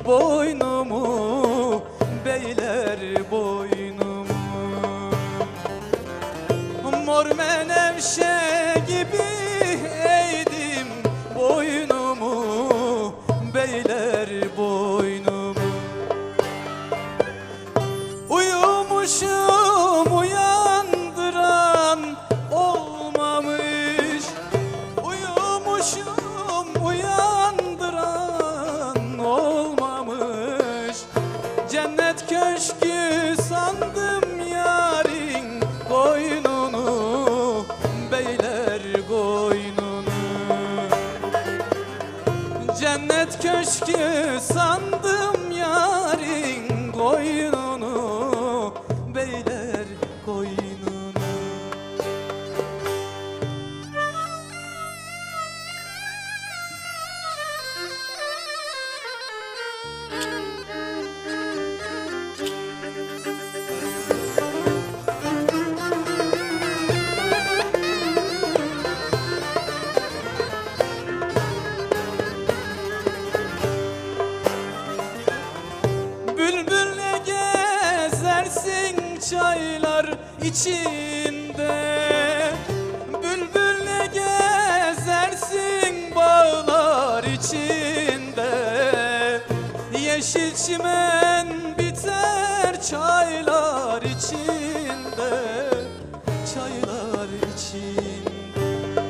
boynumu, beyler boynumu. Mor menevşe gibi eğdim boynumu, beyler boynumu. Uyumuşum uyandıran olmamış, uyumuşum uyandıran olmamış. Cennet köşkü sandım yarın koynunu, beyler koynunu. Cennet köşkü sandım yarın koynunu, beyler koynunu. Bülbülle gezersin çaylar içinde, bülbülle gezersin bağlar içinde. Yeşil çimen biter çaylar içinde, çaylar içinde.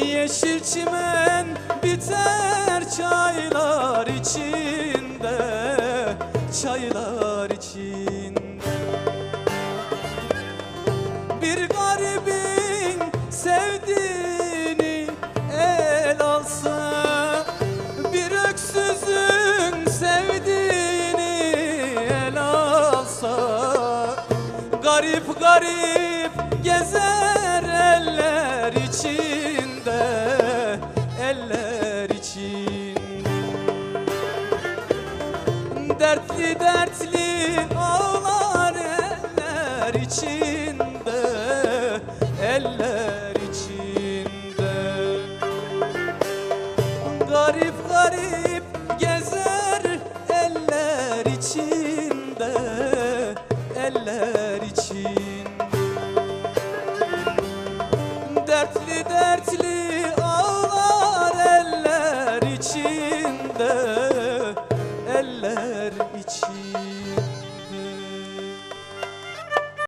Yeşil çimen biter çaylar içinde, çaylar içinde. Bir garibin sevdiğini el alsa, bir öksüzün sevdiğini el alsa. Garip garip gezer eller içinde, eller içinde. Dertli dertli ağlar eller içinde, eller içinde. Garip garip